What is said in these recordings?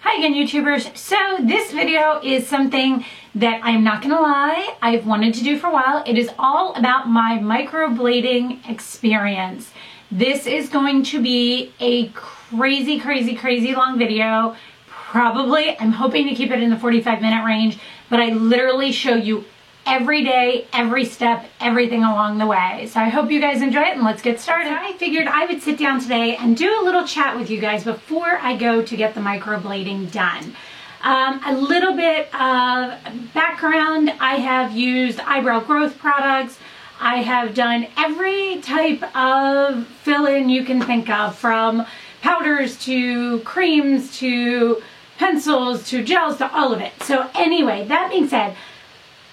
Hi again, YouTubers. So this video is something that I'm not gonna lie, I've wanted to do for a while. It is all about my microblading experience. This is going to be a crazy long video. Probably, I'm hoping to keep it in the 45-minute range, but I literally show you every day, every step, everything along the way. So I hope you guys enjoy it, and let's get started. So I figured I would sit down today and do a little chat with you guys before I go to get the microblading done. A little bit of background: I have used eyebrow growth products. I have done every type of fill-in you can think of, from powders to creams to pencils to gels to all of it. So anyway, that being said,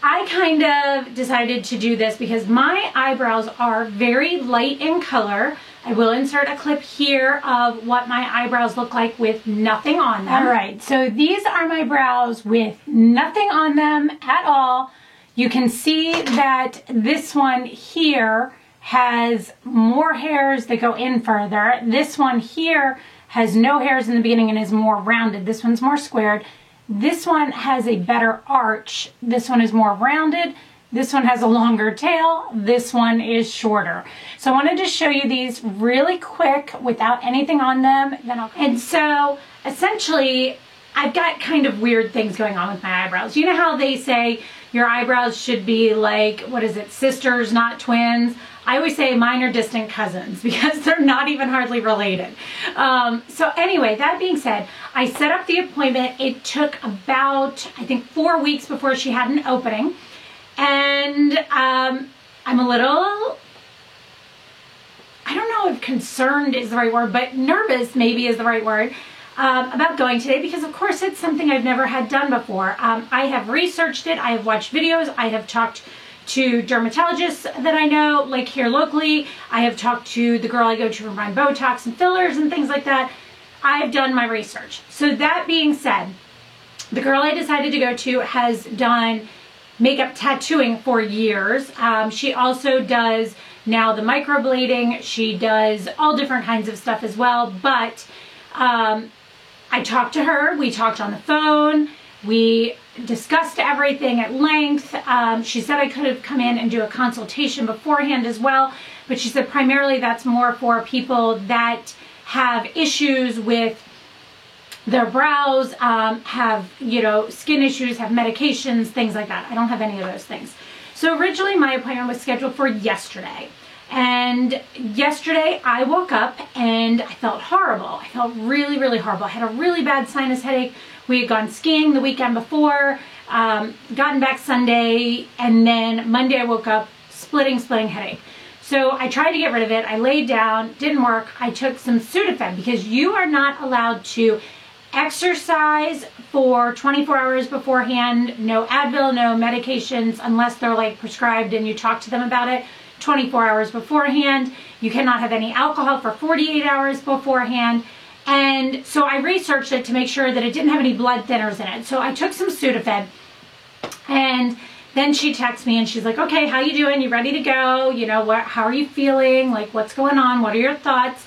I kind of decided to do this because my eyebrows are very light in color. I will insert a clip here of what my eyebrows look like with nothing on them. All right, so these are my brows with nothing on them at all. You can see that this one here has more hairs that go in further. This one here has no hairs in the beginning and is more rounded. This one's more squared. This one has a better arch. This one is more rounded. This one has a longer tail. This one is shorter. So I wanted to show you these really quick without anything on them. And so essentially, I've got kind of weird things going on with my eyebrows. You know how they say your eyebrows should be like, what is it, sisters, not twins? I always say mine are distant cousins because they're not even hardly related. So anyway, that being said, I set up the appointment. It took about, I think, 4 weeks before she had an opening. And I'm a little, I don't know if concerned is the right word, but nervous maybe is the right word, about going today, because of course it's something I've never had done before. I have researched it. I have watched videos. I have talked to dermatologists that I know, like here locally. I have talked to the girl I go to for my Botox and fillers and things like that. I've done my research. So that being said, the girl I decided to go to has done makeup tattooing for years. She also does now the microblading. She does all different kinds of stuff as well. But I talked to her. We talked on the phone. We discussed everything at length. She said I could have come in and do a consultation beforehand as well, but she said primarily that's more for people that have issues with their brows, have, you know, skin issues, have medications, things like that. I don't have any of those things. So originally my appointment was scheduled for yesterday. And yesterday I woke up and I felt horrible. I felt really horrible. I had a really bad sinus headache. We had gone skiing the weekend before, gotten back Sunday, and then Monday I woke up splitting headache. So I tried to get rid of it. I laid down, didn't work. I took some Sudafed because you are not allowed to exercise for 24 hours beforehand. No Advil, no medications, unless they're like prescribed and you talk to them about it 24 hours beforehand. You cannot have any alcohol for 48 hours beforehand. And so I researched it to make sure that it didn't have any blood thinners in it. So I took some Sudafed, and then she texts me and she's like, okay, how you doing? You ready to go? You know, how are you feeling? Like, what's going on? What are your thoughts?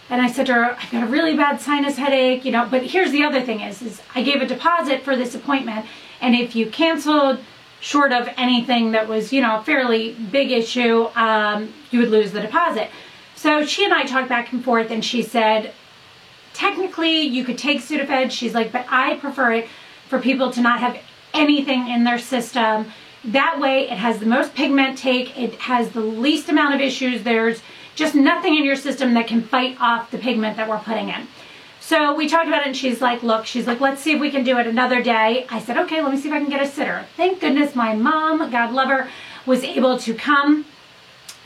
And I said to her, I've got a really bad sinus headache, you know, but here's the other thing is I gave a deposit for this appointment. And if you canceled short of anything that was, you know, a fairly big issue, you would lose the deposit. So she and I talked back and forth, and she said, technically you could take Sudafed. She's like, but I prefer it for people to not have anything in their system. That way it has the most pigment take, it has the least amount of issues. There's just nothing in your system that can fight off the pigment that we're putting in. So we talked about it, and she's like, look, she's like, let's see if we can do it another day. I said, okay, let me see if I can get a sitter. Thank goodness my mom, God love her, was able to come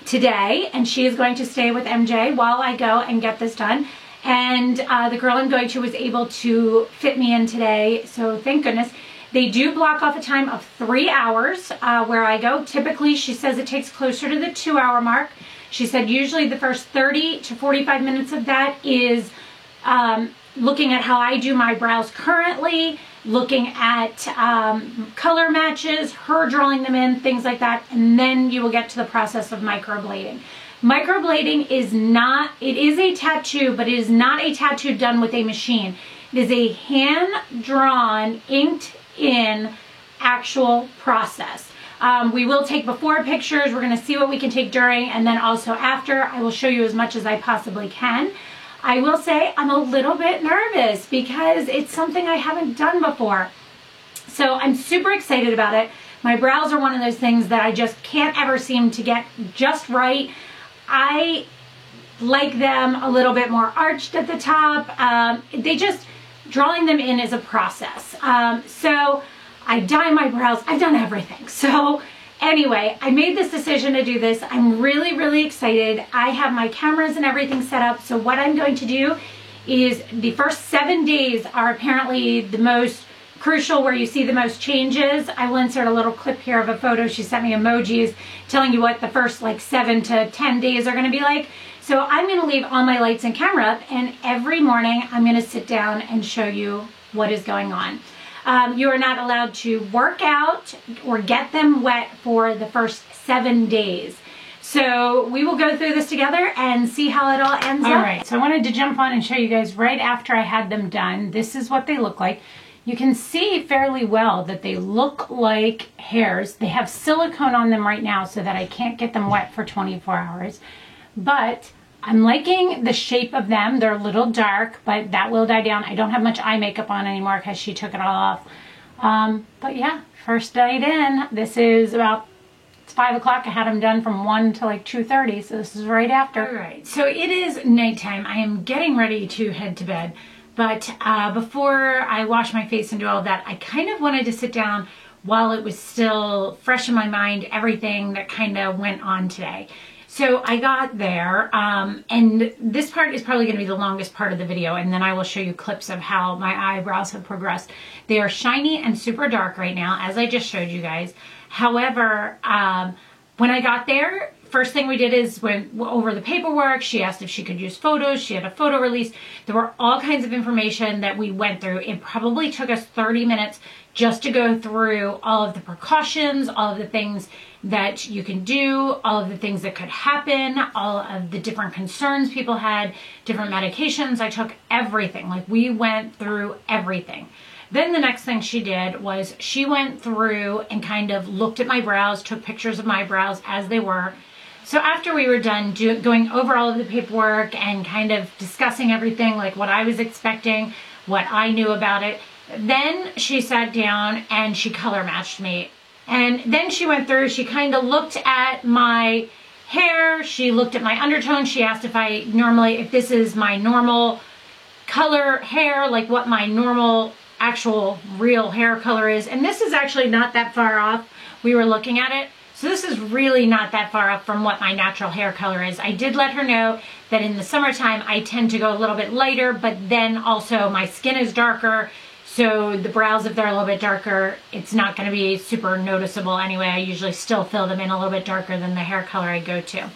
today, and she is going to stay with MJ while I go and get this done. And the girl I'm going to was able to fit me in today, so thank goodness. They do block off a time of 3 hours where I go. Typically, she says it takes closer to the 2-hour mark. She said usually the first 30 to 45 minutes of that is looking at how I do my brows currently, looking at color matches, her drawing them in, things like that, and then you will get to the process of microblading. Microblading is not, it is a tattoo, but it is not a tattoo done with a machine. It is a hand-drawn, inked-in actual process. We will take before pictures. We're going to see what we can take during, and then also after. I will show you as much as I possibly can. I will say I'm a little bit nervous because it's something I haven't done before. So I'm super excited about it. My brows are one of those things that I just can't ever seem to get just right. I like them a little bit more arched at the top. Drawing them in is a process. So I dye my brows. I've done everything. So anyway, I made this decision to do this. I'm really, really excited. I have my cameras and everything set up. So what I'm going to do is the first 7 days are apparently the most crucial, where you see the most changes. I will insert a little clip here of a photo. She sent me emojis telling you what the first like 7 to 10 days are going to be like. So I'm going to leave all my lights and camera up, and every morning I'm going to sit down and show you what is going on. You are not allowed to work out or get them wet for the first 7 days. So we will go through this together and see how it all ends up. All right, so I wanted to jump on and show you guys right after I had them done. This is what they look like. You can see fairly well that they look like hairs. They have silicone on them right now so that I can't get them wet for 24 hours. But I'm liking the shape of them. They're a little dark, but that will die down. I don't have much eye makeup on anymore because she took it all off. But yeah, first night in. This is about, it's 5 o'clock. I had them done from 1 to like 2:30, so this is right after. All right, so it is nighttime. I am getting ready to head to bed. But before I wash my face and do all of that, I kind of wanted to sit down while it was still fresh in my mind, everything that kind of went on today. So I got there, and this part is probably going to be the longest part of the video, and then I will show you clips of how my eyebrows have progressed. They are shiny and super dark right now, as I just showed you guys. However, when I got there, first thing we did is went over the paperwork. She asked if she could use photos. She had a photo release. There were all kinds of information that we went through. It probably took us 30 minutes just to go through all of the precautions, all of the things that you can do, all of the things that could happen, all of the different concerns people had, different medications. I took everything. Like, we went through everything. Then the next thing she did was she went through and kind of looked at my brows, took pictures of my brows as they were. So after we were done going over all of the paperwork and kind of discussing everything, like what I was expecting, what I knew about it, then she sat down and she color matched me. And then she went through, she kind of looked at my hair, she looked at my undertone, she asked if this is my normal color hair, like what my normal actual real hair color is. And this is actually not that far off. We were looking at it. So this is really not that far up from what my natural hair color is. I did let her know that in the summertime I tend to go a little bit lighter, but then also my skin is darker. So the brows, if they're a little bit darker, it's not going to be super noticeable anyway. I usually still fill them in a little bit darker than the hair color I go to.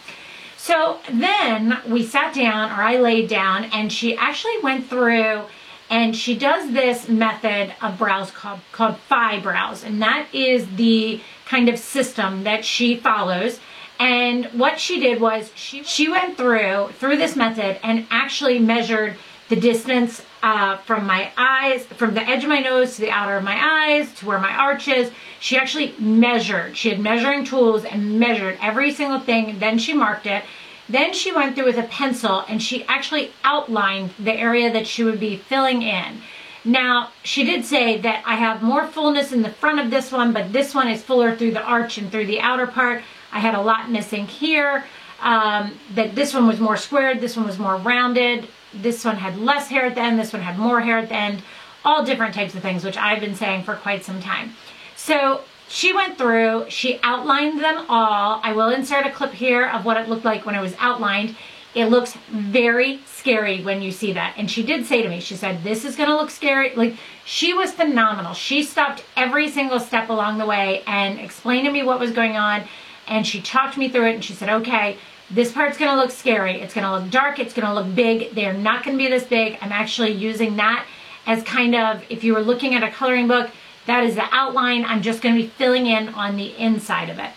So then we sat down, or I laid down, and she actually went through and she does this method of brows called Phi brows. And that is the kind of system that she follows. And what she did was she went through this method and actually measured the distance from my eyes, from the edge of my nose to the outer of my eyes to where my arch is. She actually measured. She had measuring tools and measured every single thing. Then she marked it. Then she went through with a pencil and she actually outlined the area that she would be filling in. Now, she did say that I have more fullness in the front of this one, but this one is fuller through the arch and through the outer part. I had a lot missing here. That this one was more squared, this one was more rounded. This one had less hair at the end, this one had more hair at the end. All different types of things, which I've been saying for quite some time. So she went through, she outlined them all. I will insert a clip here of what it looked like when it was outlined. It looks very scary when you see that. And she did say to me, she said, this is gonna look scary. Like, she was phenomenal. She stopped every single step along the way and explained to me what was going on. And she talked me through it and she said, okay, this part's gonna look scary. It's gonna look dark, it's gonna look big. They're not gonna be this big. I'm actually using that as kind of, if you were looking at a coloring book, that is the outline. I'm just gonna be filling in on the inside of it.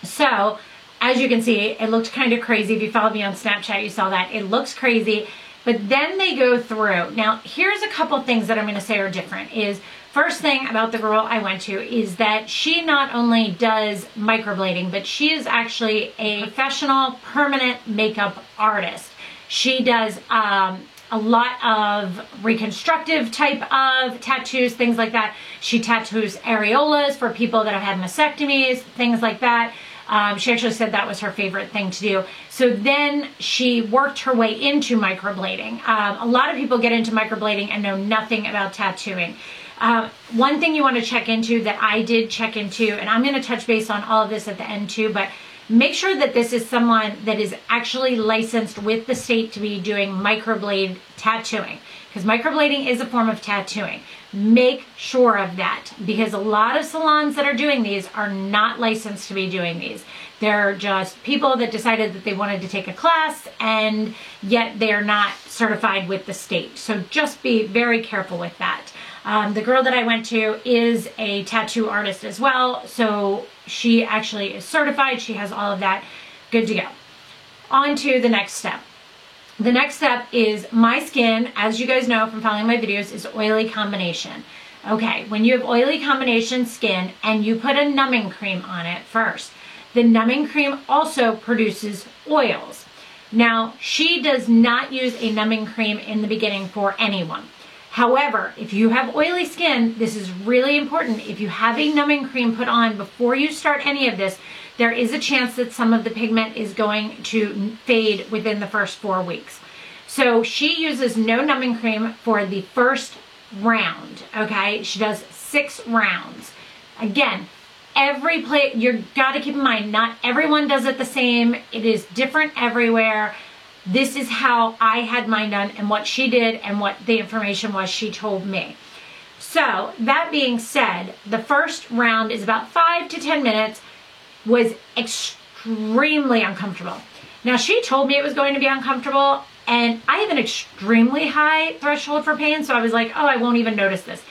So, as you can see, it looked kind of crazy. If you followed me on Snapchat, you saw that. It looks crazy. But then they go through. Now, here's a couple things that I'm going to say are different. Is first thing about the girl I went to is that she not only does microblading, but she is actually a professional permanent makeup artist. She does a lot of reconstructive type of tattoos, things like that. She tattoos areolas for people that have had mastectomies, things like that. She actually said that was her favorite thing to do. So then she worked her way into microblading. A lot of people get into microblading and know nothing about tattooing. One thing you want to check into that I did check into, and I'm going to touch base on all of this at the end too, but make sure that this is someone that is actually licensed with the state to be doing microblade tattooing, because microblading is a form of tattooing. Make sure of that, because a lot of salons that are doing these are not licensed to be doing these. They're just people that decided that they wanted to take a class, and yet they are not certified with the state. So just be very careful with that. The girl that I went to is a tattoo artist as well, so she actually is certified. She has all of that good to go. On to the next step. The next step is my skin, as you guys know from following my videos, is oily combination. Okay, when you have oily combination skin and you put a numbing cream on it first, the numbing cream also produces oils. Now, she does not use a numbing cream in the beginning for anyone. However, if you have oily skin, this is really important. If you have a numbing cream put on before you start any of this, there is a chance that some of the pigment is going to fade within the first 4 weeks. So she uses no numbing cream for the first round, okay? She does 6 rounds. Again, every place, you've got to keep in mind, not everyone does it the same. It is different everywhere. This is how I had mine done and what she did and what the information was she told me. So that being said, the first round is about 5 to 10 minutes, was extremely uncomfortable. Now she told me it was going to be uncomfortable, and I have an extremely high threshold for pain, so I was like, oh, I won't even notice this.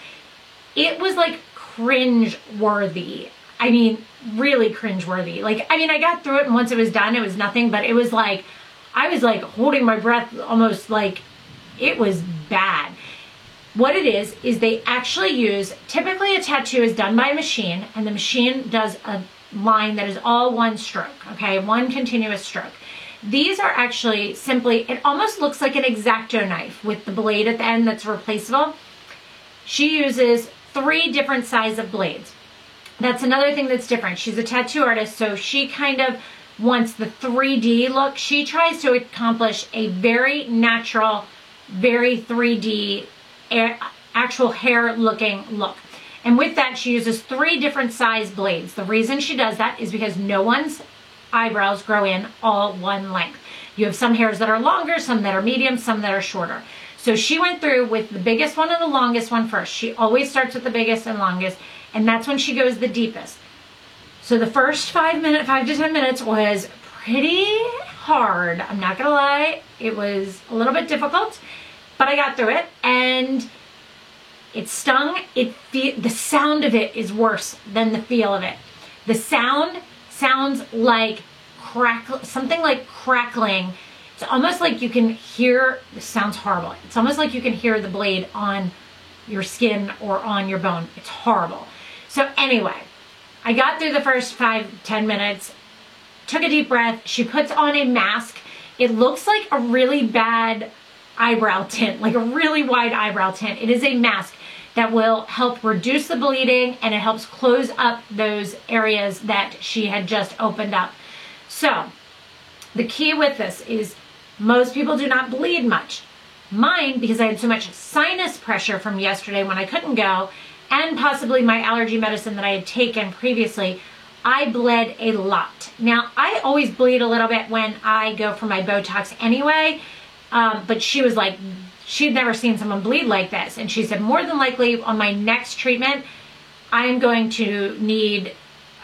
It was like cringe-worthy. I mean, really cringe-worthy. Like, I mean, I got through it, and once it was done, it was nothing, but it was like, I was like holding my breath, almost like it was bad. What it is they actually use, typically a tattoo is done by a machine, and the machine does a line that is all one stroke, okay, one continuous stroke. These are actually simply, it almost looks like an X-Acto knife with the blade at the end that's replaceable. She uses 3 different size of blades. That's another thing that's different. She's a tattoo artist, so she kind of wants the 3D look. She tries to accomplish a very natural, very 3D, actual hair looking look. And with that, she uses 3 different size blades. The reason she does that is because no one's eyebrows grow in all one length. You have some hairs that are longer, some that are medium, some that are shorter. So she went through with the biggest one and the longest one first. She always starts with the biggest and longest, and that's when she goes the deepest. So the first 5 to 10 minutes was pretty hard. I'm not gonna lie, it was a little bit difficult, but I got through it, and it stung. The sound of it is worse than the feel of it. The sound sounds like something like crackling. It's almost like you can hear, this sounds horrible. It's almost like you can hear the blade on your skin or on your bone. It's horrible. So anyway, I got through the first 5-10 minutes, took a deep breath. She puts on a mask. It looks like a really bad eyebrow tint, like a really wide eyebrow tint. It is a mask that will help reduce the bleeding, and it helps close up those areas that she had just opened up. So the key with this is most people do not bleed much. Mine, because I had so much sinus pressure from yesterday when I couldn't go, and possibly my allergy medicine that I had taken previously, I bled a lot. Now, I always bleed a little bit when I go for my Botox anyway, but she was like, she'd never seen someone bleed like this. And she said, more than likely on my next treatment, I'm going to need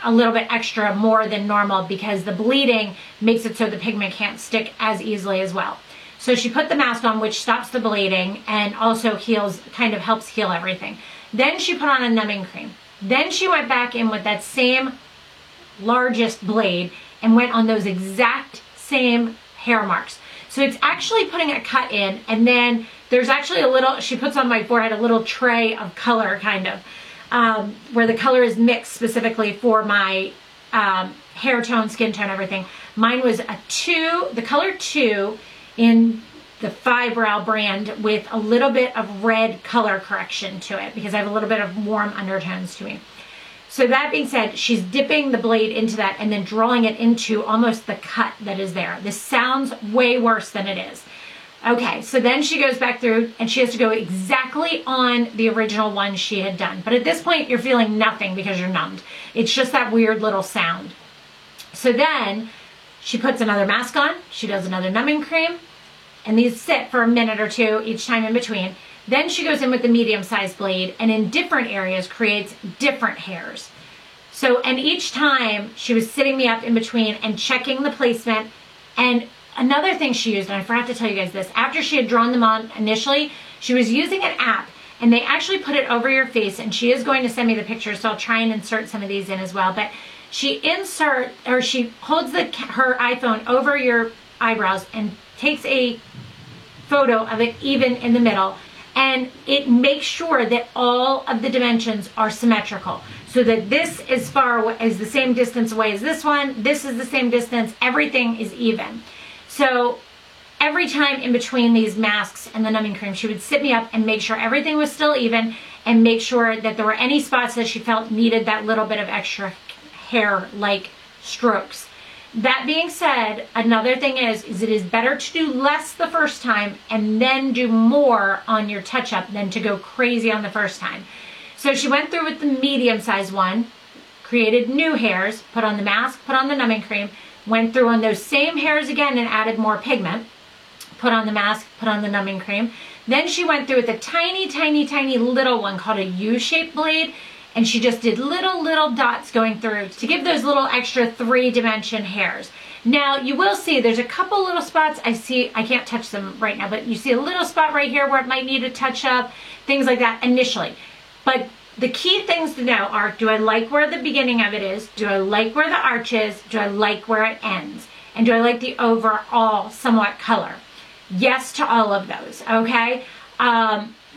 a little bit extra more than normal, because the bleeding makes it so the pigment can't stick as easily as well. So she put the mask on, which stops the bleeding and also heals, kind of helps heal everything. Then she put on a numbing cream. Then she went back in with that same largest blade and went on those exact same hair marks. So it's actually putting a cut in, and then there's actually a little, she puts on my forehead a little tray of color, kind of, where the color is mixed specifically for my hair tone, skin tone, everything. Mine was a 2, the color 2 in the Fibrow brand with a little bit of red color correction to it because I have a little bit of warm undertones to me. So that being said, she's dipping the blade into that and then drawing it into almost the cut that is there. This sounds way worse than it is. Okay, so then she goes back through and she has to go exactly on the original one she had done. But at this point, you're feeling nothing because you're numbed. It's just that weird little sound. So then she puts another mask on. She does another numbing cream. And these sit for a minute or 2 each time in between. Then she goes in with the medium-sized blade and in different areas creates different hairs. So, and each time she was sitting me up in between and checking the placement. And another thing she used, and I forgot to tell you guys this, after she had drawn them on initially, she was using an app and they actually put it over your face, and she is going to send me the pictures, so I'll try and insert some of these in as well. But she holds her iPhone over your eyebrows and takes a photo of it even in the middle, and it makes sure that all of the dimensions are symmetrical, so that this is the same distance away as this one, this is the same distance, everything is even. So every time in between these masks and the numbing cream, she would sit me up and make sure everything was still even and make sure that there were any spots that she felt needed that little bit of extra hair like strokes. That being said, another thing is it is better to do less the first time and then do more on your touch-up than to go crazy on the first time. So she went through with the medium-sized one, created new hairs, put on the mask, put on the numbing cream, went through on those same hairs again and added more pigment, put on the mask, put on the numbing cream. Then she went through with a tiny, tiny, tiny little one called a U-shaped blade, and she just did little dots going through to give those little extra 3-dimension hairs. Now you will see there's a couple little spots I can't touch them right now, but you see a little spot right here where it might need a touch up, things like that initially. But the key things to know are, do I like where the beginning of it is? Do I like where the arch is? Do I like where it ends? And do I like the overall somewhat color? Yes to all of those, okay?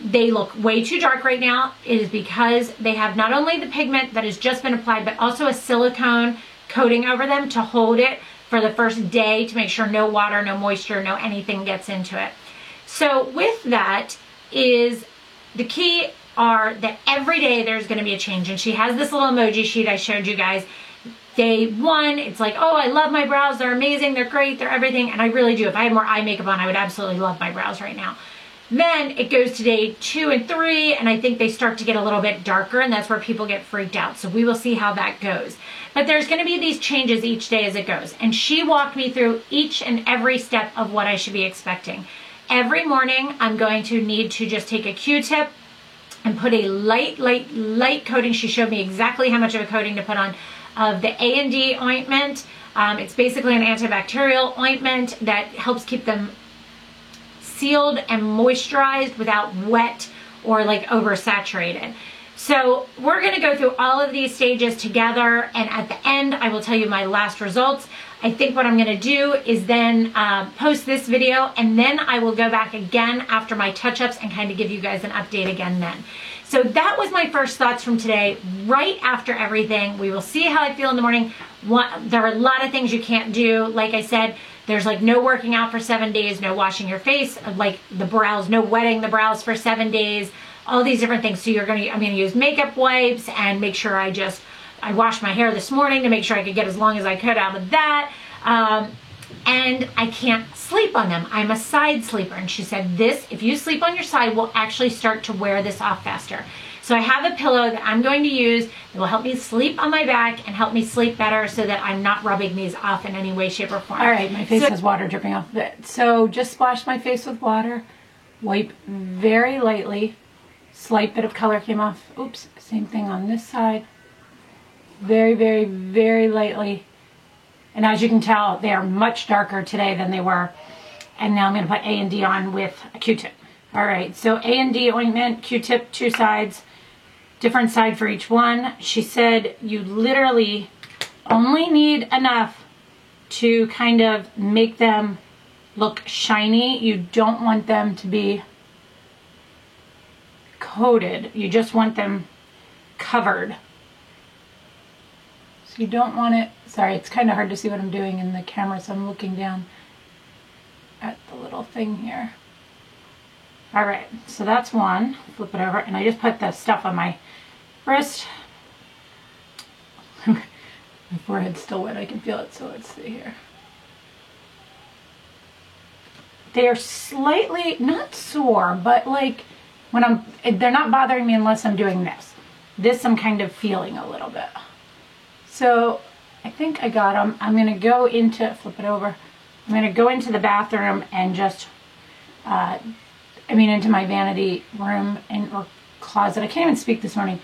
They look way too dark right now. It is because they have not only the pigment that has just been applied, but also a silicone coating over them to hold it for the first day to make sure no water, no moisture, no anything gets into it. So with that is the key are that every day there's going to be a change. And she has this little emoji sheet I showed you guys. Day 1, it's like, oh, I love my brows. They're amazing. They're great. They're everything. And I really do. If I had more eye makeup on, I would absolutely love my brows right now. Then it goes to day 2 and 3, and I think they start to get a little bit darker, and that's where people get freaked out. So we will see how that goes. But there's going to be these changes each day as it goes. And she walked me through each and every step of what I should be expecting. Every morning, I'm going to need to just take a Q-tip and put a light coating. She showed me exactly how much of a coating to put on of the A&D ointment. It's basically an antibacterial ointment that helps keep them sealed and moisturized without wet or like oversaturated. So we're going to go through all of these stages together, and at the end I will tell you my last results. I think what I'm going to do is then post this video, and then I will go back again after my touch-ups and kind of give you guys an update again then. So that was my first thoughts from today, right after everything. We will see how I feel in the morning. There are a lot of things you can't do. Like I said, there's like no working out for 7 days, no washing your face, like the brows, no wetting the brows for 7 days, all these different things. So I'm going to use makeup wipes and make sure I washed my hair this morning to make sure I could get as long as I could out of that. And I can't sleep on them. I'm a side sleeper. And she said if you sleep on your side, we'll actually start to wear this off faster. So I have a pillow that I'm going to use that will help me sleep on my back and help me sleep better so that I'm not rubbing these off in any way, shape, or form. All right, my face has water dripping off of it. So just splash my face with water, wipe very lightly. Slight bit of color came off. Oops, same thing on this side. Very, very, very lightly. And as you can tell, they are much darker today than they were. And now I'm going to put A&D on with a Q-tip. All right, so A&D ointment, Q-tip, 2 sides. Different side for each one. She said you literally only need enough to kind of make them look shiny. You don't want them to be coated. You just want them covered. So you don't want it, sorry, it's kind of hard to see what I'm doing in the camera, so I'm looking down at the little thing here. All right, so that's one. Flip it over, and I just put the stuff on my wrist. My forehead's still wet, I can feel it, so let's see here. They are slightly, not sore, but like when they're not bothering me unless I'm doing this. This I'm kind of feeling a little bit. So I think I got them. I'm gonna go into, flip it over. I'm gonna go into the bathroom and just, into my vanity room or closet. I can't even speak this morning.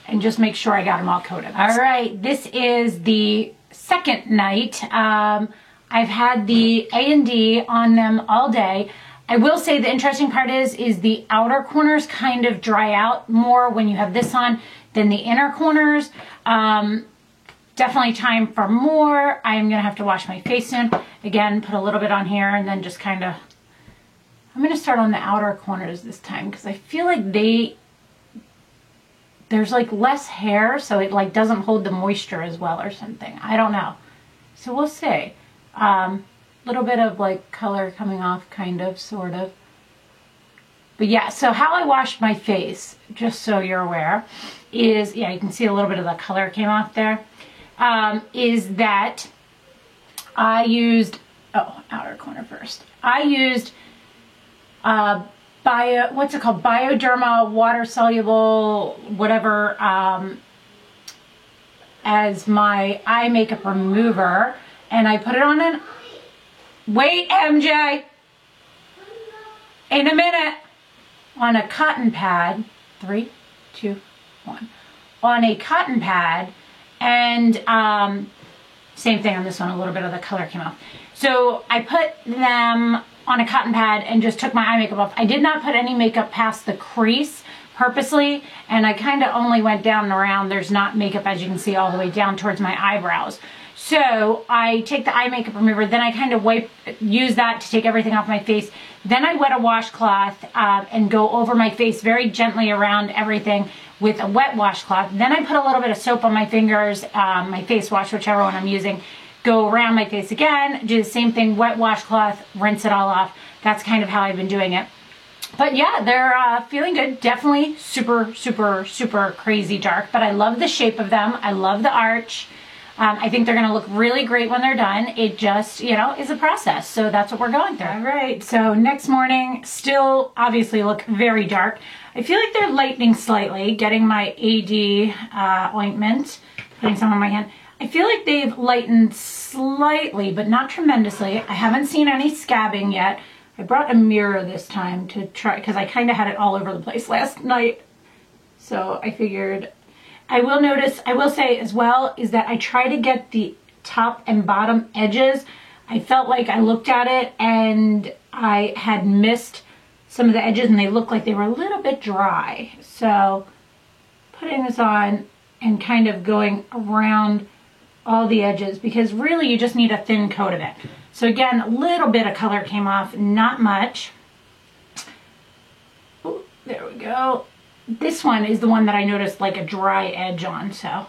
And just make sure I got them all coated. All right, this is the second night. I've had the A&D on them all day. I will say the interesting part is the outer corners kind of dry out more when you have this on than the inner corners. Definitely time for more. I'm gonna have to wash my face soon. Again, put a little bit on here and then just kind of, I'm gonna start on the outer corners this time because I feel like there's like less hair, so it like doesn't hold the moisture as well or something. I don't know. So we'll see. Little bit of like color coming off, kind of, sort of. But yeah, so how I washed my face, just so you're aware, is, yeah, you can see a little bit of the color came off there, is that I used, outer corner first. I used what's it called? Bioderma water soluble, whatever, as my eye makeup remover. And I put it on an, wait, MJ, in a minute, on a cotton pad, 3, 2, 1, on a cotton pad, and same thing on this one, a little bit of the color came off. So I put them on a cotton pad and just took my eye makeup off. I did not put any makeup past the crease purposely, and I kind of only went down and around. There's not makeup, as you can see, all the way down towards my eyebrows. So I take the eye makeup remover, then I kind of use that to take everything off my face. Then I wet a washcloth and go over my face very gently around everything with a wet washcloth. Then I put a little bit of soap on my fingers, my face wash, whichever one I'm using. Go around my face again, do the same thing, wet washcloth, rinse it all off. That's kind of how I've been doing it. But yeah, they're feeling good. Definitely super, super, super crazy dark, but I love the shape of them. I love the arch. I think they're gonna look really great when they're done. It just, is a process. So that's what we're going through. All right, so next morning, still obviously look very dark. I feel like they're lightening slightly, getting my AD ointment, putting some on my hand. I feel like they've lightened slightly, but not tremendously. I haven't seen any scabbing yet. I brought a mirror this time to try, because I kind of had it all over the place last night. So I figured, I will say as well, is that I try to get the top and bottom edges. I felt like I looked at it and I had missed some of the edges and they looked like they were a little bit dry. So putting this on and kind of going around all the edges, because really you just need a thin coat of it. So again, a little bit of color came off, not much. Ooh, there we go. This one is the one that I noticed like a dry edge on, so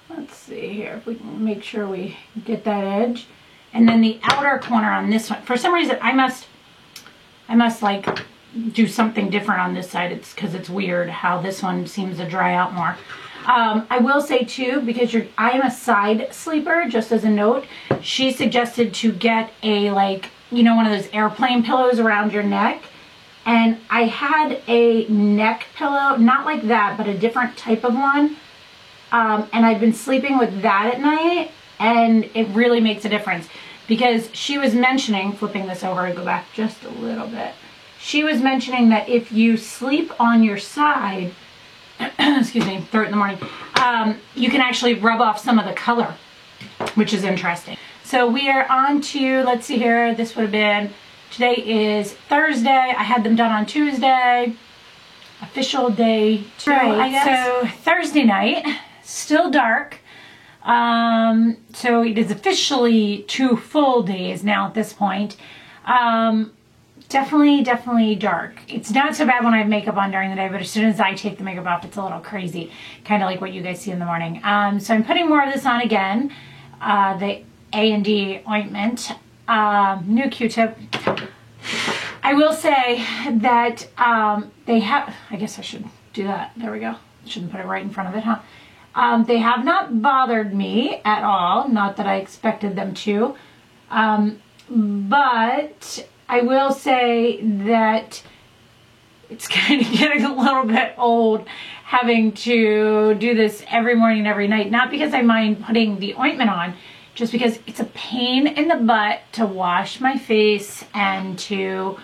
let's see here if we can make sure we get that edge. And then the outer corner on this one, for some reason I must like do something different on this side. It's because it's weird how this one seems to dry out more. I will say too, because I am a side sleeper, just as a note, she suggested to get a one of those airplane pillows around your neck. And I had a neck pillow, not like that, but a different type of one. And I've been sleeping with that at night, and it really makes a difference. Because she was mentioning, flipping this over and go back just a little bit, she was mentioning that if you sleep on your side, excuse me, 3 in the morning, you can actually rub off some of the color, which is interesting. So we are on to, let's see here, this would have been, today is Thursday. I had them done on Tuesday. Official day 2, I guess. So Thursday night, still dark. So it is officially 2 full days now at this point. Definitely dark. It's not so bad when I have makeup on during the day, but as soon as I take the makeup off, it's a little crazy. Kind of like what you guys see in the morning. So I'm putting more of this on again. The A&D ointment. New Q-tip. I will say that they have, I guess I should do that. There we go. Shouldn't put it right in front of it, huh? They have not bothered me at all. Not that I expected them to. But I will say that it's kind of getting a little bit old having to do this every morning, every night. Not because I mind putting the ointment on, just because it's a pain in the butt to wash my face and to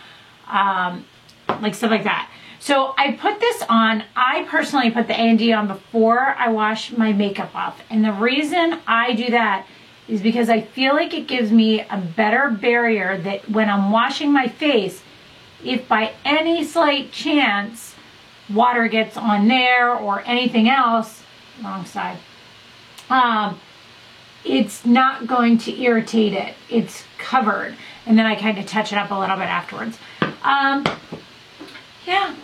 like stuff like that. So I put this on. I personally put the A&D on before I wash my makeup off. And the reason I do that is because I feel like it gives me a better barrier that when I'm washing my face, if by any slight chance water gets on there or anything else, wrong side, it's not going to irritate it. It's covered. And then I kind of touch it up a little bit afterwards. Yeah.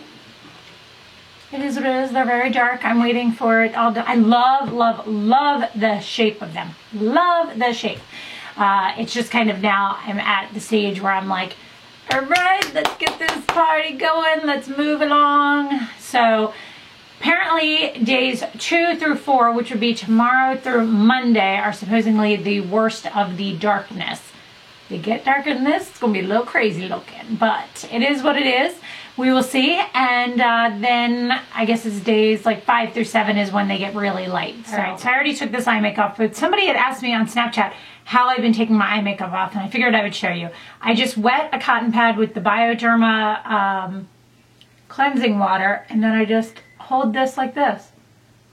It is what it is. They're very dark. I'm waiting for it all. I love the shape of them. Love the shape. It's just kind of now I'm at the stage where I'm like, all right, let's get this party going. Let's move along. So apparently days 2 through 4, which would be tomorrow through Monday, are supposedly the worst of the darkness. If they get darker than this, it's going to be a little crazy looking, but it is what it is. We will see, and then I guess it's days like 5 through 7 is when they get really light. So. All right, so I already took this eye makeup off, but somebody had asked me on Snapchat how I've been taking my eye makeup off, and I figured I would show you. I just wet a cotton pad with the Bioderma cleansing water, and then I just hold this like this.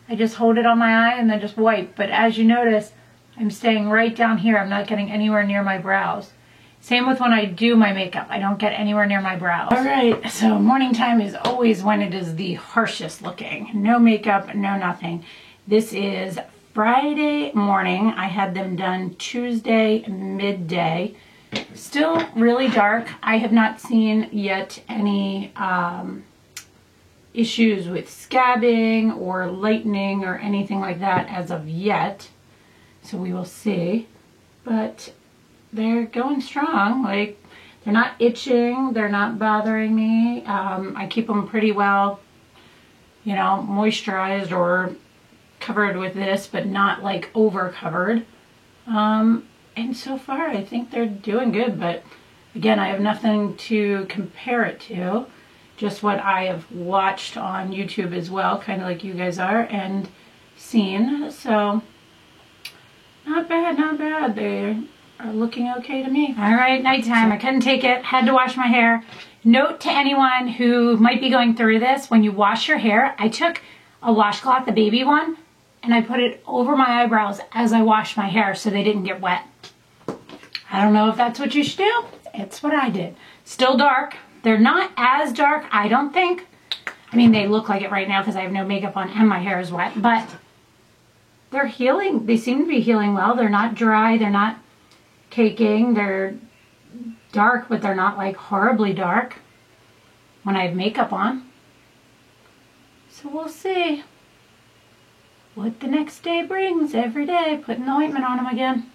I just hold it on my eye and then just wipe. But as you notice, I'm staying right down here. I'm not getting anywhere near my brows. Same with when I do my makeup. I don't get anywhere near my brows. All right, so morning time is always when it is the harshest looking. No makeup, no nothing. This is Friday morning. I had them done Tuesday midday. Still really dark. I have not seen yet any issues with scabbing or lightening or anything like that as of yet. So we will see. But they're going strong. Like, they're not itching, they're not bothering me. I keep them pretty well, you know, moisturized or covered with this, but not like over covered. And so far I think they're doing good, but again, I have nothing to compare it to, just what I have watched on YouTube as well, kind of like you guys are, and seen. So not bad, not bad. They are looking okay to me. All right, nighttime. I couldn't take it. Had to wash my hair. Note to anyone who might be going through this, when you wash your hair, I took a washcloth, the baby one, and I put it over my eyebrows as I washed my hair so they didn't get wet. I don't know if that's what you should do. It's what I did. Still dark. They're not as dark, I don't think. I mean, they look like it right now because I have no makeup on and my hair is wet, but they're healing. They seem to be healing well. They're not dry. They're not caking. They're dark, but they're not like horribly dark when I have makeup on. So we'll see what the next day brings. Every day, putting the ointment on them again.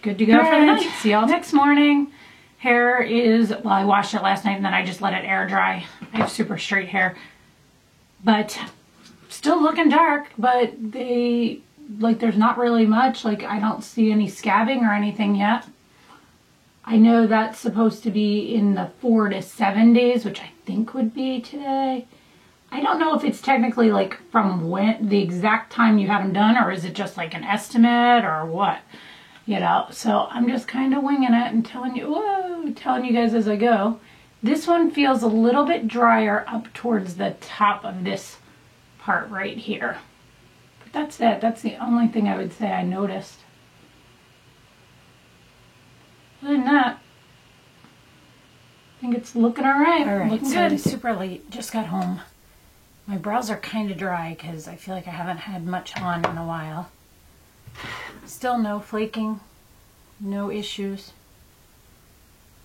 Good to go for the night. See y'all next morning. Hair is, well, I washed it last night and then I just let it air dry. I have super straight hair. But still looking dark, but they, like, there's not really much. Like, I don't see any scabbing or anything yet. I know that's supposed to be in the 4 to 7 days, which I think would be today. I don't know if it's technically like from when, the exact time you had them done, or is it just like an estimate or what? You know, so I'm just kind of winging it and telling you, whoa, telling you guys as I go. This one feels a little bit drier up towards the top of this part right here. But that's it. That's the only thing I would say I noticed. Other than that, I think it's looking all right. All right, looking good. Super late. Just got home. My brows are kind of dry because I feel like I haven't had much on in a while. Still no flaking. No issues.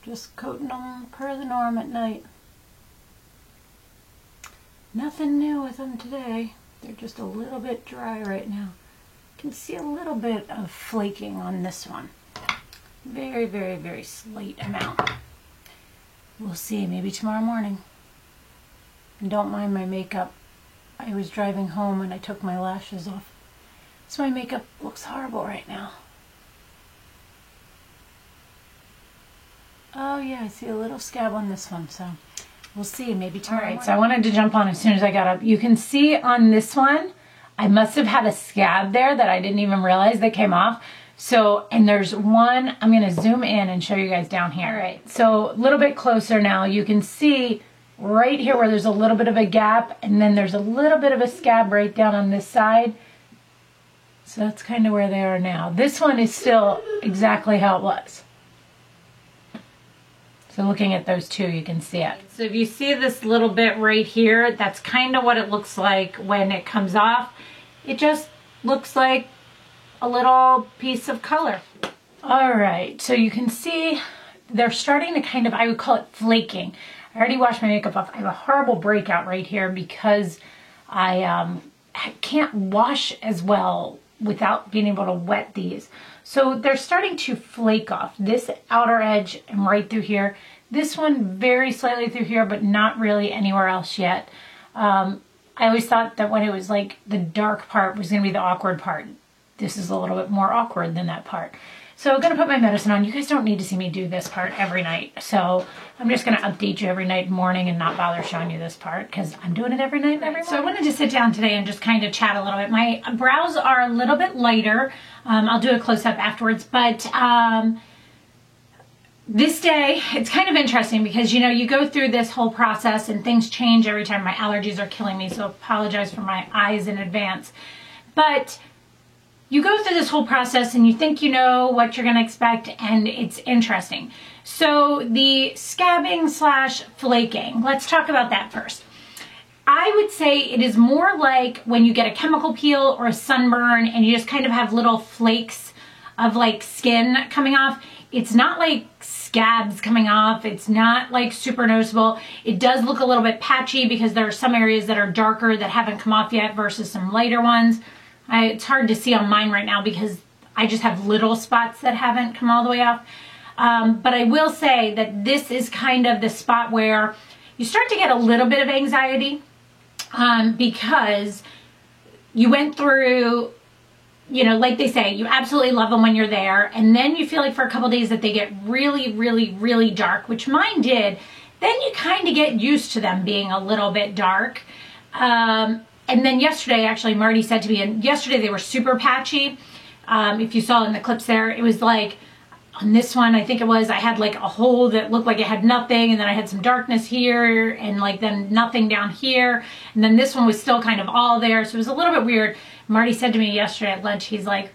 Just coating them per the norm at night. Nothing new with them today. They're just a little bit dry right now. You can see a little bit of flaking on this one. Very, very, very slight amount. We'll see, maybe tomorrow morning. And don't mind my makeup. I was driving home and I took my lashes off. So my makeup looks horrible right now. Oh yeah, I see a little scab on this one, so we'll see, maybe tomorrow morning. So I wanted to jump on as soon as I got up. You can see on this one, I must have had a scab there that I didn't even realize that came off. So, and there's one, I'm gonna zoom in and show you guys down here. All right, so a little bit closer now, you can see right here where there's a little bit of a gap, and then there's a little bit of a scab right down on this side. So that's kind of where they are now. This one is still exactly how it was. So looking at those two, you can see it. So if you see this little bit right here, that's kind of what it looks like when it comes off. It just looks like a little piece of color. All right, so you can see they're starting to kind of, I would call it flaking. I already washed my makeup off. I have a horrible breakout right here because I can't wash as well without being able to wet these. So they're starting to flake off. This outer edge and right through here. This one very slightly through here, but not really anywhere else yet. I always thought that when it was like the dark part was gonna be the awkward part. This is a little bit more awkward than that part. So I'm gonna put my medicine on. You guys don't need to see me do this part every night. So I'm just gonna update you every night and morning and not bother showing you this part because I'm doing it every night and every morning. So I wanted to sit down today and just kind of chat a little bit. My brows are a little bit lighter. I'll do a close-up afterwards, but this day, it's kind of interesting because, you know, you go through this whole process and things change every time. My allergies are killing me, so apologize for my eyes in advance. But you go through this whole process and you think you know what you're going to expect, and it's interesting. So the scabbing slash flaking, let's talk about that first. I would say it is more like when you get a chemical peel or a sunburn and you just kind of have little flakes of like skin coming off. It's not like scabs coming off. It's not like super noticeable. It does look a little bit patchy because there are some areas that are darker that haven't come off yet versus some lighter ones. It's hard to see on mine right now because I just have little spots that haven't come all the way off. But I will say that this is kind of the spot where you start to get a little bit of anxiety because you went through, you know, like they say, you absolutely love them when you're there, and then you feel like for a couple days that they get really, really, really dark, which mine did. Then you kind of get used to them being a little bit dark. And then yesterday, actually, Marty said to me, and yesterday they were super patchy. If you saw in the clips there, it was like, on this one, I think it was, I had like a hole that looked like it had nothing, and then I had some darkness here, and like then nothing down here, and then this one was still kind of all there, so it was a little bit weird. Marty said to me yesterday at lunch, he's like,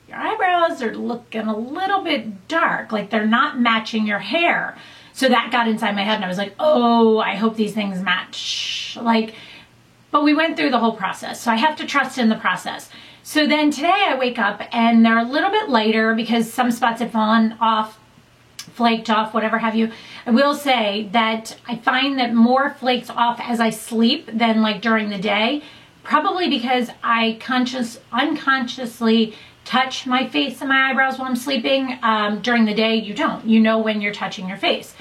your eyebrows are looking a little bit dark, like they're not matching your hair. So that got inside my head, and I was like, oh, I hope these things match. Like, but we went through the whole process, so I have to trust in the process. So then today I wake up and they're a little bit lighter because some spots have fallen off, flaked off, whatever have you. I will say that I find that more flakes off as I sleep than like during the day, probably because I unconsciously touch my face and my eyebrows while I'm sleeping. During the day, you don't. You know when you're touching your face.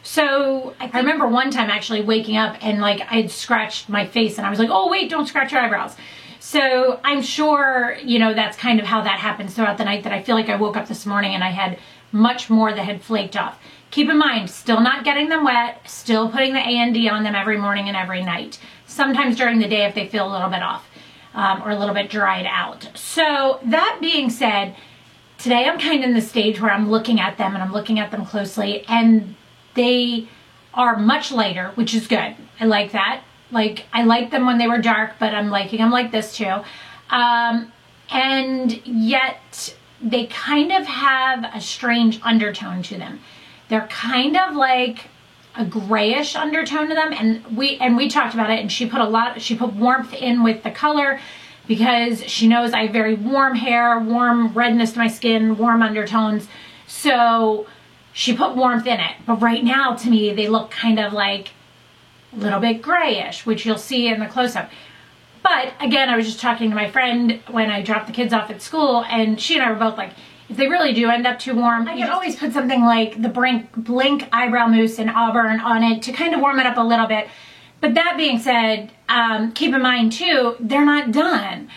So I remember one time actually waking up and like I had scratched my face and I was like, oh wait, don't scratch your eyebrows. So I'm sure, you know, that's kind of how that happens throughout the night, that I feel like I woke up this morning and I had much more that had flaked off. Keep in mind, still not getting them wet, still putting the A&D on them every morning and every night. Sometimes during the day if they feel a little bit off or a little bit dried out. So that being said, today I'm kind of in the stage where I'm looking at them and I'm looking at them closely, and they are much lighter, which is good. I like that. Like, I liked them when they were dark, but I'm liking them like this too. And yet they kind of have a strange undertone to them. They're kind of like a grayish undertone to them. And we talked about it, and she put warmth in with the color. because she knows I have very warm hair, warm redness to my skin, warm undertones. So she put warmth in it. But right now, to me, they look kind of like a little bit grayish, which you'll see in the close-up. But again, I was just talking to my friend when I dropped the kids off at school, and she and I were both like, if they really do end up too warm, I can always put something like the Blink Eyebrow Mousse in Auburn on it to kind of warm it up a little bit. But that being said, keep in mind too, they're not done.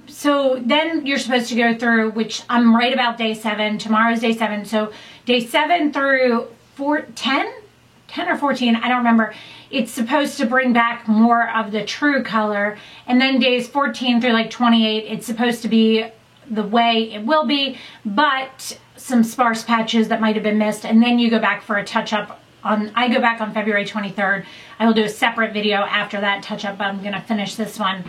So then you're supposed to go through, which I'm right about day 7. Tomorrow's day 7. So day 7 through 10 or 14, I don't remember. It's supposed to bring back more of the true color. And then days 14 through like 28, it's supposed to be the way it will be, but some sparse patches that might have been missed. And then you go back for a touch-up. I go back on February 23rd. I will do a separate video after that touch-up. I'm going to finish this one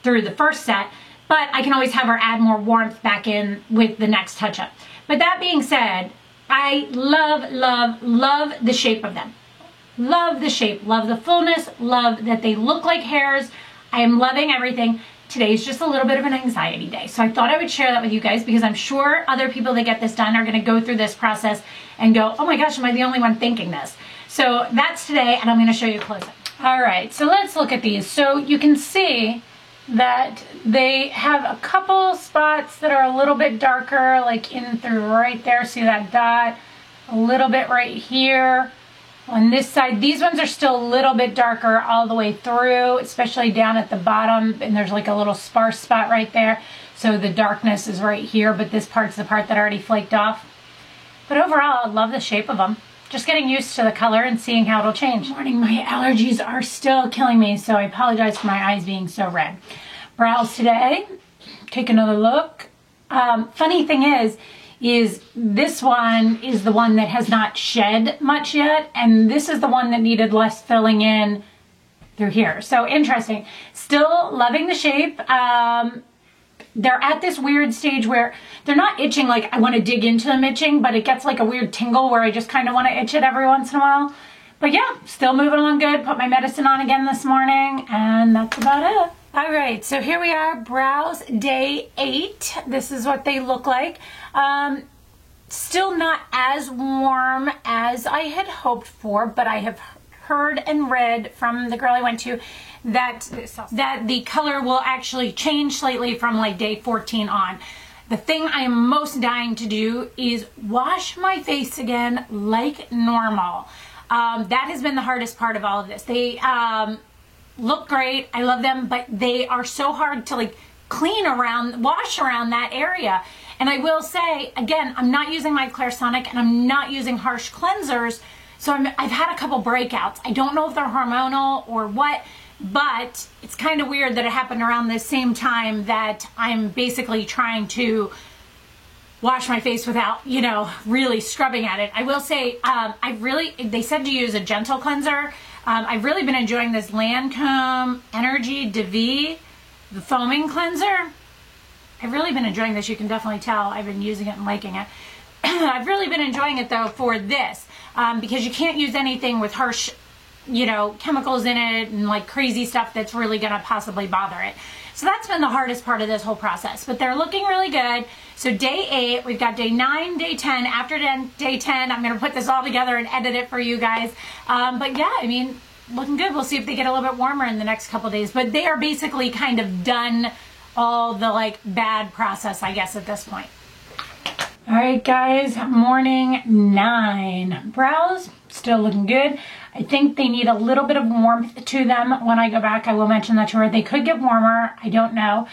through the first set. But I can always have her add more warmth back in with the next touch-up. But that being said, I love, love, love the shape of them. Love the shape. Love the fullness. Love that they look like hairs. I am loving everything. Today's just a little bit of an anxiety day. So I thought I would share that with you guys because I'm sure other people that get this done are going to go through this process and go, oh my gosh, am I the only one thinking this? So that's today, and I'm going to show you close up. All right, so let's look at these. So you can see that they have a couple spots that are a little bit darker, like in through right there. See that dot? A little bit right here. On this side, these ones are still a little bit darker all the way through, especially down at the bottom, and there's like a little sparse spot right there. So the darkness is right here, but this part's the part that already flaked off. But overall, I love the shape of them. Just getting used to the color and seeing how it'll change. Good morning, my allergies are still killing me, so I apologize for my eyes being so red. Brows today, take another look. Funny thing is this one is the one that has not shed much yet, and this is the one that needed less filling in through here. So interesting. Still loving the shape. They're at this weird stage where they're not itching like I want to dig into them itching, but it gets like a weird tingle where I just kind of want to itch it every once in a while. But yeah, still moving along good. Put my medicine on again this morning, and that's about it. All right, so here we are, brows day 8. This is what they look like. Still not as warm as I had hoped for, but I have heard and read from the girl I went to that the color will actually change slightly from like day 14 on. The thing I am most dying to do is wash my face again like normal. That has been the hardest part of all of this. They look great. I love them, but they are so hard to like clean around, wash around that area. And I will say, again, I'm not using my Clarisonic and I'm not using harsh cleansers. So I've had a couple breakouts. I don't know if they're hormonal or what, but it's kind of weird that it happened around the same time that I'm basically trying to wash my face without, you know, really scrubbing at it. I will say, they said to use a gentle cleanser. I've really been enjoying this Lancome Energy DeVie, the foaming cleanser. I've really been enjoying this. You can definitely tell I've been using it and liking it. I've really been enjoying it though for this because you can't use anything with harsh, you know, chemicals in it and like crazy stuff that's really going to possibly bother it. So that's been the hardest part of this whole process, but they're looking really good. So day 8, we've got day 9, day 10. After day 10, I'm going to put this all together and edit it for you guys. But yeah, I mean, looking good. We'll see if they get a little bit warmer in the next couple days, but they are basically kind of done all the like bad process, I guess, at this point. All right, guys, morning 9. Brows still looking good. I think they need a little bit of warmth to them. When I go back, I will mention that to her. They could get warmer. I don't know.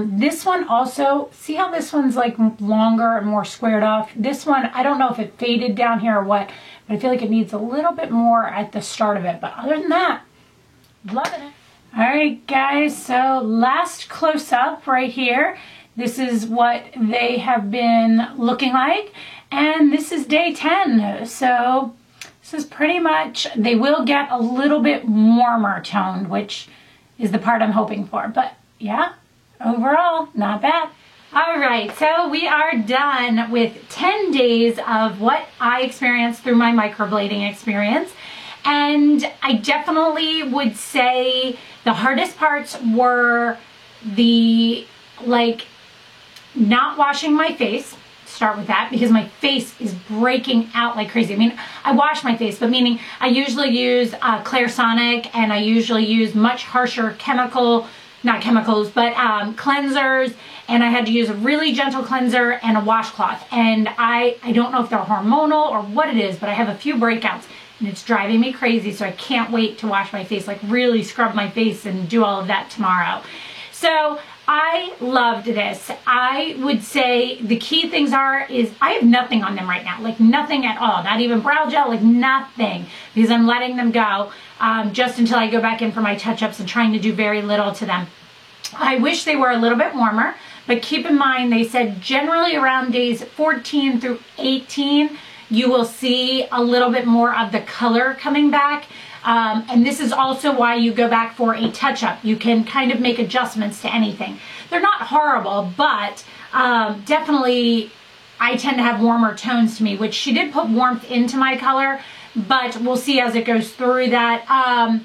This one also, see how this one's like longer and more squared off? This one, I don't know if it faded down here or what, but I feel like it needs a little bit more at the start of it. But other than that, loving it. All right, guys, so last close-up right here. This is what they have been looking like, and this is day 10. So this is pretty much, they will get a little bit warmer toned, which is the part I'm hoping for. But yeah, overall, not bad. All right, so we are done with 10 days of what I experienced through my microblading experience. And I definitely would say the hardest parts were the, like, not washing my face. Start with that, because my face is breaking out like crazy. I mean, I wash my face, but meaning I usually use Clarisonic, and I usually use much harsher cleansers, and I had to use a really gentle cleanser and a washcloth. And I don't know if they're hormonal or what it is, but I have a few breakouts and it's driving me crazy. So I can't wait to wash my face, like really scrub my face and do all of that tomorrow. So I loved this. I would say the key things is I have nothing on them right now, like nothing at all, not even brow gel, like nothing, because I'm letting them go just until I go back in for my touch-ups and trying to do very little to them. I wish they were a little bit warmer, but keep in mind they said generally around days 14 through 18 you will see a little bit more of the color coming back. And this is also why you go back for a touch-up. You can kind of make adjustments to anything. They're not horrible, but definitely I tend to have warmer tones to me, which she did put warmth into my color, but we'll see as it goes through that.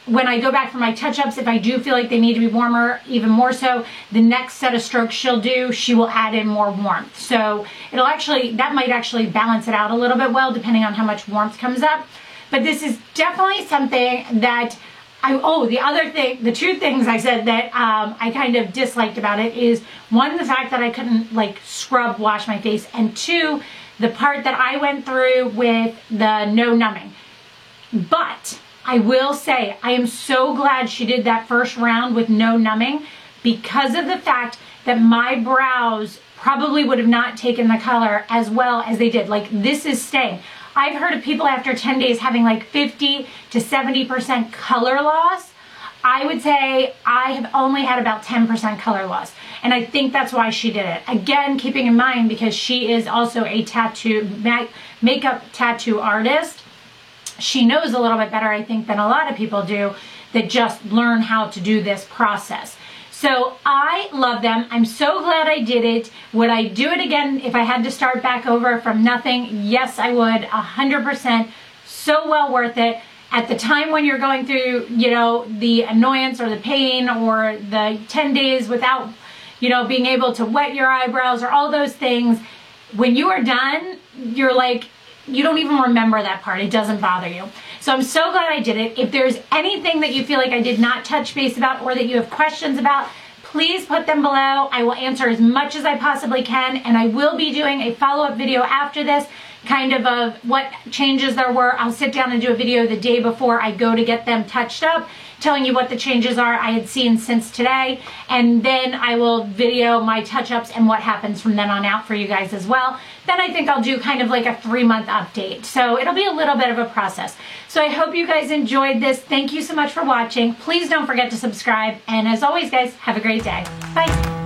When I go back for my touch-ups, if I do feel like they need to be warmer, even more so, the next set of strokes she'll do, she will add in more warmth. So that might actually balance it out a little bit well, depending on how much warmth comes up. But this is definitely something that the two things I said that I kind of disliked about it is, one, the fact that I couldn't like scrub wash my face, and two, the part that I went through with the no numbing. But I will say I am so glad she did that first round with no numbing, because of the fact that my brows probably would have not taken the color as well as they did. Like, this is staying. I've heard of people after 10 days having like 50 to 70% color loss. I would say I have only had about 10% color loss. And I think that's why she did it. Again, keeping in mind, because she is also a makeup tattoo artist, she knows a little bit better, I think, than a lot of people do that just learn how to do this process. So I love them. I'm so glad I did it. Would I do it again if I had to start back over from nothing? Yes, I would, 100%. So well worth it. At the time when you're going through, the annoyance or the pain or the 10 days without, being able to wet your eyebrows or all those things, when you are done, you're like, you don't even remember that part. It doesn't bother you. So I'm so glad I did it. If there's anything that you feel like I did not touch base about or that you have questions about, please put them below. I will answer as much as I possibly can, and I will be doing a follow-up video after this, kind of what changes there were. I'll sit down and do a video the day before I go to get them touched up, telling you what the changes are I had seen since today, and then I will video my touch-ups and what happens from then on out for you guys as well. Then I think I'll do kind of like a 3-month update. So it'll be a little bit of a process. So I hope you guys enjoyed this. Thank you so much for watching. Please don't forget to subscribe. And as always, guys, have a great day. Bye.